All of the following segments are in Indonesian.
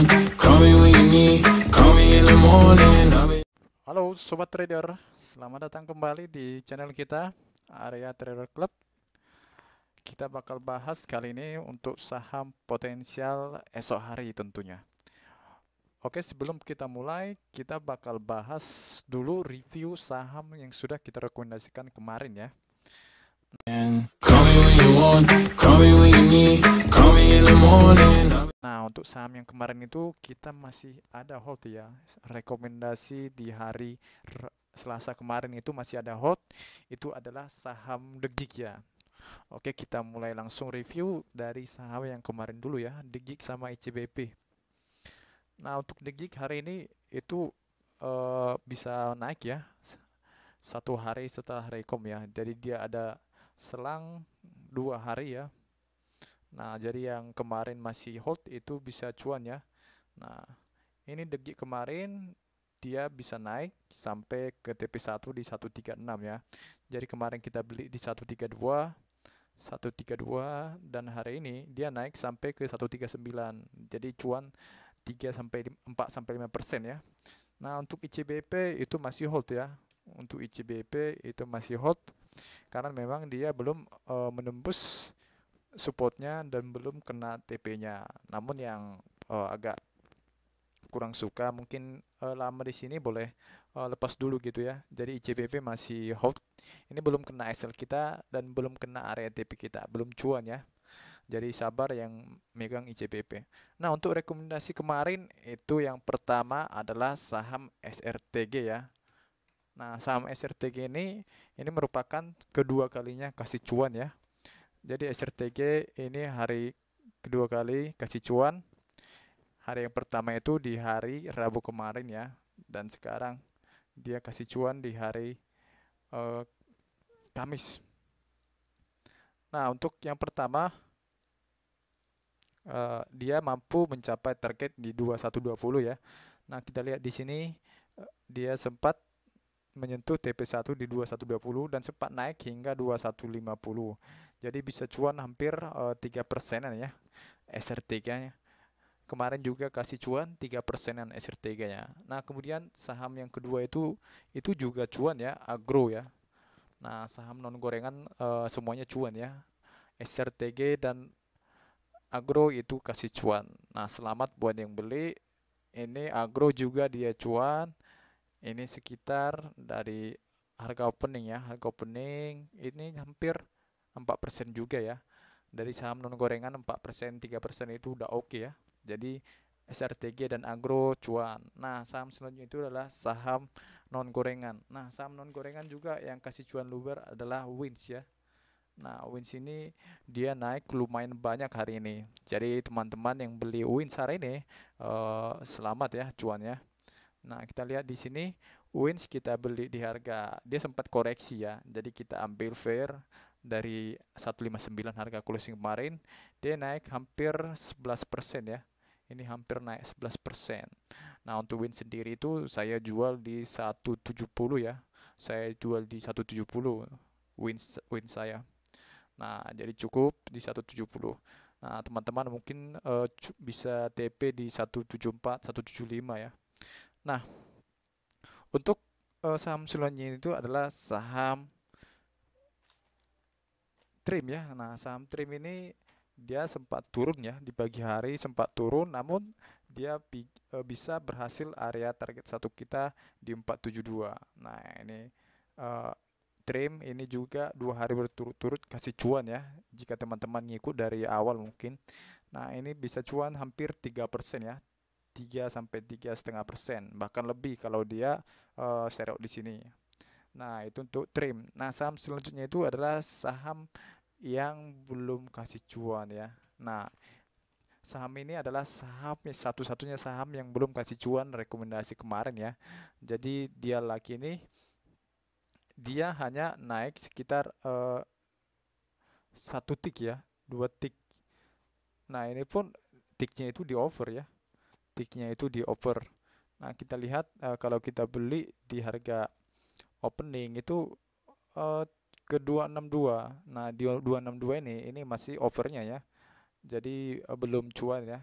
want, call me when you need, call me in the morning. Halo Sobat Trader, selamat datang kembali di channel kita, Area Trader Club. Kita bakal bahas kali ini untuk saham potensial esok hari tentunya. Oke, sebelum kita mulai, kita bakal bahas dulu review saham yang sudah kita rekomendasikan kemarin ya. Call me when you want, call me when you need, call me in the morning. Nah, untuk saham yang kemarin itu kita masih ada hold ya. Rekomendasi di hari Selasa kemarin itu masih ada hold. Itu adalah saham Degik ya. Oke, kita mulai langsung review dari saham yang kemarin dulu ya, Degik sama ICBP. Nah, untuk Degik hari ini itu bisa naik ya, satu hari setelah rekom ya. Jadi dia ada selang 2 hari ya. Nah, jadi yang kemarin masih hold itu bisa cuan ya. Nah, ini Degik kemarin dia bisa naik sampai ke TP1 di 136 ya. Jadi kemarin kita beli di 132 dan hari ini dia naik sampai ke 139. Jadi cuan 3 sampai 4 sampai 5% ya. Nah, untuk ICBP itu masih hold ya. Untuk ICBP itu masih hold karena memang dia belum menembus supportnya dan belum kena TP-nya. Namun yang agak kurang suka mungkin lama di sini boleh lepas dulu gitu ya. Jadi ICBP masih hold. Ini belum kena SL kita dan belum kena area TP kita, belum cuan ya. Jadi sabar yang megang ICBP. Nah, untuk rekomendasi kemarin itu yang pertama adalah saham SRTG ya. Nah, saham SRTG ini merupakan kedua kalinya kasih cuan ya. Jadi SRTG ini hari kedua kali kasih cuan. Hari yang pertama itu di hari Rabu kemarin ya, dan sekarang dia kasih cuan di hari Kamis. Nah, untuk yang pertama dia mampu mencapai target di 2120 ya. Nah, kita lihat di sini dia sempat menyentuh TP1 di 2120 dan sempat naik hingga 2150. Jadi bisa cuan hampir 3%-an ya SRTG-nya. Kemarin juga kasih cuan 3%-an SRTG-nya. Nah, kemudian saham yang kedua itu juga cuan ya, Agro ya. Nah, saham non gorengan semuanya cuan ya. SRTG dan Agro itu kasih cuan. Nah, selamat buat yang beli. Ini Agro juga dia cuan. Ini sekitar dari harga opening ya. Harga opening ini hampir 4% juga ya. Dari saham non gorengan 4%, 3% itu udah oke ya. Jadi SRTG dan Agro cuan. Nah, saham selanjutnya itu adalah saham non gorengan. Nah, saham non gorengan juga yang kasih cuan luber adalah Wins ya. Nah, Wins ini dia naik lumayan banyak hari ini. Jadi teman-teman yang beli Wins hari ini selamat ya cuannya. Nah, kita lihat di sini Wins kita beli di harga dia sempat koreksi ya. Jadi kita ambil fair dari 159 harga closing kemarin, dia naik hampir 11% ya. Ini hampir naik 11%. Nah, untuk Wins sendiri itu saya jual di 170 ya. Saya jual di 170 Wins saya. Nah, jadi cukup di 170. Nah, teman-teman mungkin bisa TP di 174, 175 ya. Nah, untuk saham selanjutnya itu adalah saham Trim ya. Nah, saham Trim ini dia sempat turun ya, di pagi hari sempat turun, namun dia bisa berhasil area target satu kita di 472. Nah, ini Trim ini juga 2 hari berturut-turut kasih cuan ya, jika teman-teman ngikut dari awal mungkin. Nah, ini bisa cuan hampir 3% ya, 3 sampai 3,5%, bahkan lebih kalau dia serok di sini. Nah, itu untuk Trim. Nah, saham selanjutnya itu adalah saham yang belum kasih cuan ya. Nah, saham ini adalah saham satu-satunya saham yang belum kasih cuan rekomendasi kemarin ya. Jadi dia lagi ini dia hanya naik sekitar 1 tick ya, 2 tick. Nah, ini pun ticknya itu di over ya. Ticknya itu di over. Nah, kita lihat kalau kita beli di harga opening itu ke 262. Nah, di 262 ini masih overnya ya. Jadi belum cuan ya.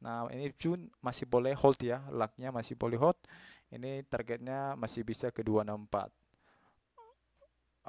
Nah ini Jun masih boleh hold ya, lucknya masih boleh hold. Ini targetnya masih bisa ke 264.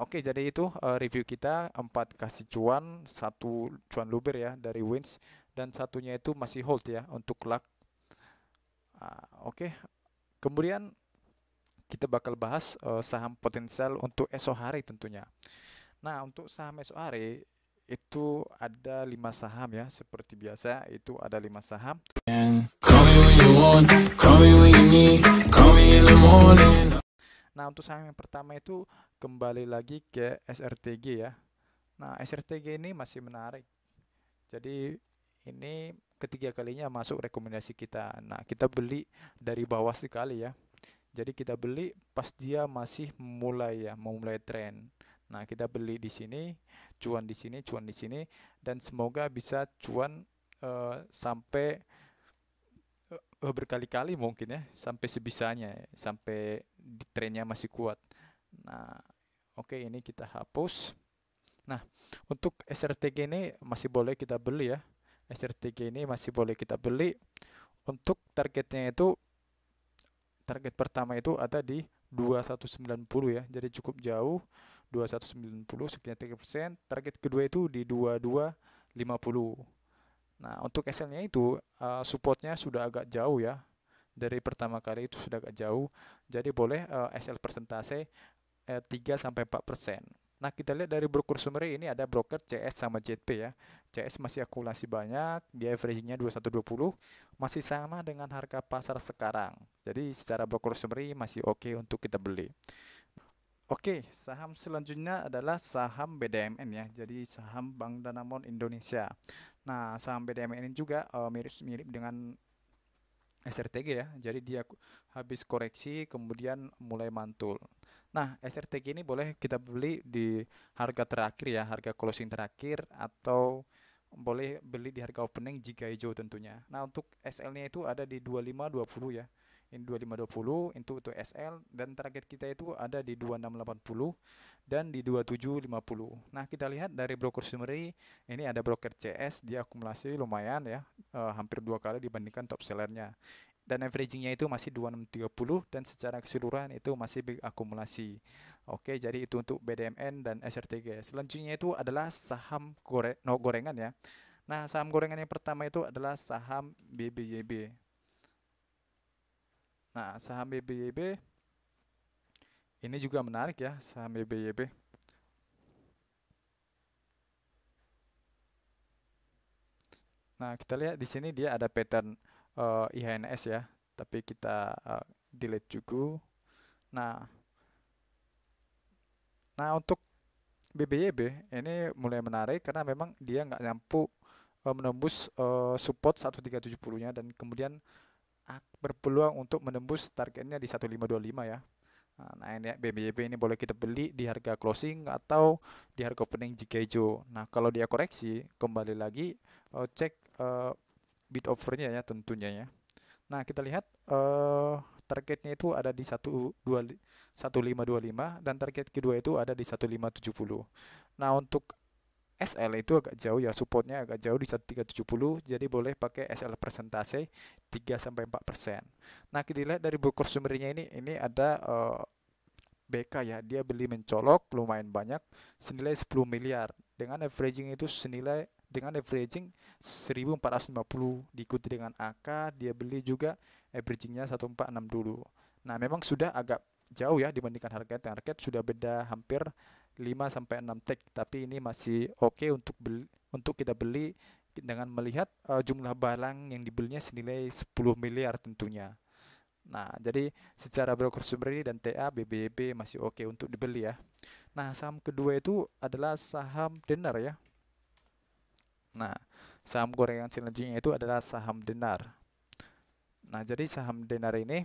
Oke, jadi itu review kita, 4 kasih cuan, 1 cuan luber ya dari wins, dan satunya itu masih hold ya untuk luck. Oke, kemudian kita bakal bahas saham potensial untuk esok hari tentunya. Nah, untuk saham esok hari itu ada 5 saham ya, seperti biasa itu ada 5 saham. And call me when you want, call me when you need, call me in the morning. Nah, untuk saham yang pertama itu kembali lagi ke SRTG ya. Nah, SRTG ini masih menarik. Jadi ini ketiga kalinya masuk rekomendasi kita. Nah, kita beli dari bawah sekali ya. Jadi kita beli pas dia masih mulai tren. Nah, kita beli di sini, cuan di sini, cuan di sini, dan semoga bisa cuan sampai berkali-kali mungkin ya, sampai sebisanya, sampai di trennya masih kuat. Nah, oke, ini kita hapus. Nah, untuk SRTG ini masih boleh kita beli ya. SRTG ini masih boleh kita beli. Untuk targetnya itu, target pertama itu ada di 2190 ya. Jadi cukup jauh, 2190 sekian 3%. Target kedua itu di 2250. Nah, untuk SL-nya itu supportnya sudah agak jauh ya. Dari pertama kali itu sudah agak jauh. Jadi boleh SL persentase 3-4%. Nah, kita lihat dari broker summary ini ada broker CS sama JP ya. CS masih akumulasi banyak, dia averagingnya 2120, masih sama dengan harga pasar sekarang. Jadi secara broker summary masih oke untuk kita beli. Oke, saham selanjutnya adalah saham BDMN ya. Jadi saham Bank Danamon Indonesia. Nah, saham BDMN ini juga mirip-mirip dengan SRTG ya. Jadi dia habis koreksi kemudian mulai mantul. Nah, SRTG ini boleh kita beli di harga terakhir ya, harga closing terakhir, atau boleh beli di harga opening jika hijau tentunya. Nah, untuk SL-nya itu ada di 2520 ya. Ini 2520 itu untuk SL, dan target kita itu ada di 2680 dan di 2750. Nah, kita lihat dari broker summary ini ada broker CS, dia akumulasi lumayan ya, hampir 2 kali dibandingkan top sellernya. Dan averagingnya itu masih 2630, dan secara keseluruhan itu masih big akumulasi. Oke, jadi itu untuk BDMN dan SRTG. Selanjutnya itu adalah saham gorengan ya. Nah, saham gorengan yang pertama itu adalah saham BBYB. Nah, saham BBYB ini juga menarik ya, saham BBYB. Nah, kita lihat di sini dia ada pattern IHNS ya, tapi kita delete juga. Nah, untuk BBYB ini mulai menarik karena memang dia nggak nyampu menembus support 1370-nya, dan kemudian berpeluang untuk menembus targetnya di 1525 ya. Nah, ini BBYB ini boleh kita beli di harga closing atau di harga opening jika hijau. Nah, kalau dia koreksi kembali lagi cek bid offernya ya tentunya ya. Nah, kita lihat targetnya itu ada di 1525, dan target kedua itu ada di 1570. Nah, untuk SL itu agak jauh ya, supportnya agak jauh di 1370, jadi boleh pakai SL persentase 3-4%. Nah, kita lihat dari broker summary-nya ini ada BK ya, dia beli mencolok lumayan banyak senilai 10 miliar dengan averaging itu senilai dengan averaging 1450, diikuti dengan AK dia beli juga averagingnya 1460 dulu. Nah, memang sudah agak jauh ya dibandingkan harga target, sudah beda hampir 5-6 tag, tapi ini masih oke untuk kita beli dengan melihat jumlah barang yang dibelinya senilai 10 miliar tentunya. Nah, jadi secara broker summary dan TA BBYB masih oke untuk dibeli ya. Nah, saham kedua itu adalah saham Denar ya. Nah, saham gorengan selanjutnya itu adalah saham Denar. Nah, jadi saham Denar ini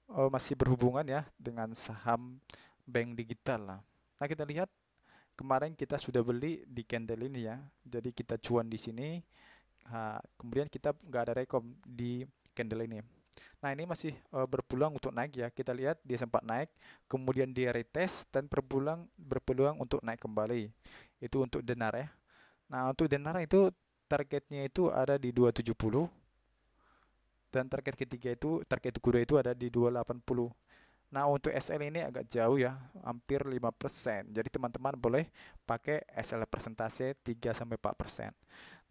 masih berhubungan ya dengan saham bank digital lah. Nah, kita lihat kemarin kita sudah beli di candle ini ya. Jadi kita cuan di sini. Kemudian kita nggak ada rekom di candle ini. Nah, ini masih berpeluang untuk naik ya. Kita lihat dia sempat naik, kemudian dia retest dan berpeluang untuk naik kembali. Itu untuk Denar ya. Nah, untuk Denar itu targetnya itu ada di 270, dan target ketiga itu, target kedua itu ada di 280. Nah, untuk SL ini agak jauh ya, hampir 5%. Jadi teman-teman boleh pakai SL persentase 3-4%.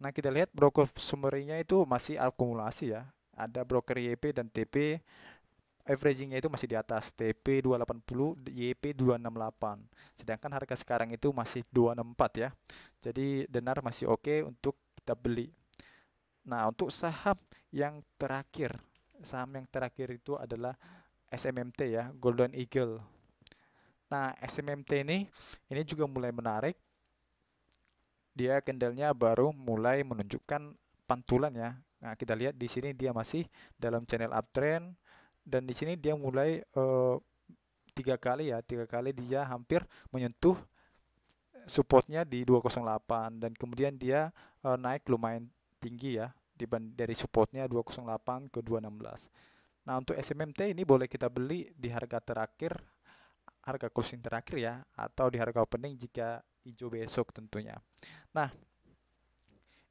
Nah, kita lihat broker summary-nya itu masih akumulasi ya. Ada broker YP dan TP, averagingnya itu masih di atas, TP 280, YP 268. Sedangkan harga sekarang itu masih 264 ya. Jadi denar masih oke untuk kita beli. Nah, untuk saham yang terakhir itu adalah SMMT ya, Golden Eagle. Nah, SMMT ini juga mulai menarik. Dia candlenya baru mulai menunjukkan pantulan ya. Nah, kita lihat di sini dia masih dalam channel uptrend, dan di sini dia mulai tiga kali dia hampir menyentuh supportnya di 208, dan kemudian dia naik lumayan tinggi ya dari supportnya 208 ke 216. Nah, untuk SMMT ini boleh kita beli di harga terakhir, harga closing terakhir ya, atau di harga opening jika hijau besok tentunya. Nah,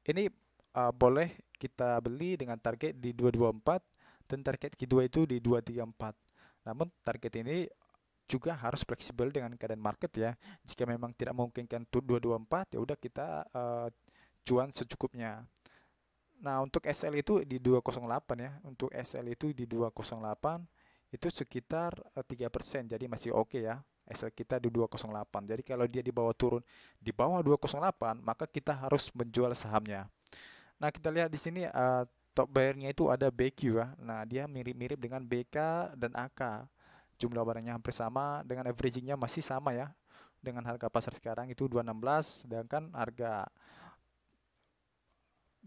ini boleh kita beli dengan target di 224 dan target kedua itu di 234. Namun target ini juga harus fleksibel dengan keadaan market ya. Jika memang tidak memungkinkan 224, ya udah kita cuan secukupnya. Nah, untuk SL itu di 208 ya. Untuk SL itu di 208 itu sekitar 3%. Jadi masih oke ya. SL kita di 208. Jadi kalau dia di bawah turun di bawah 208, maka kita harus menjual sahamnya. Nah, kita lihat di sini top buyer-nya itu ada BQ ya. Nah, dia mirip-mirip dengan BK dan AK. Jumlah barangnya hampir sama, dengan averagingnya masih sama ya. Dengan harga pasar sekarang itu 216, sedangkan harga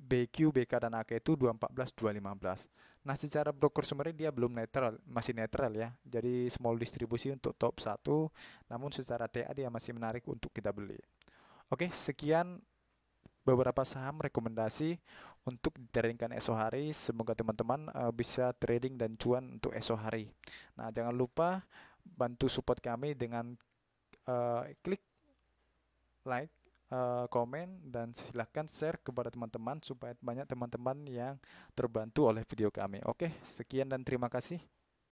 BQ, BK dan AK itu 214, 215. Nah, secara broker summary dia belum netral, masih netral ya. Jadi small distribusi untuk top 1, namun secara TA dia masih menarik untuk kita beli. Oke, sekian beberapa saham rekomendasi untuk ditradingkan esok hari. Semoga teman-teman bisa trading dan cuan untuk esok hari. Nah, jangan lupa bantu support kami dengan klik like, komen, dan silahkan share kepada teman-teman supaya banyak teman-teman yang terbantu oleh video kami. Oke, sekian dan terima kasih.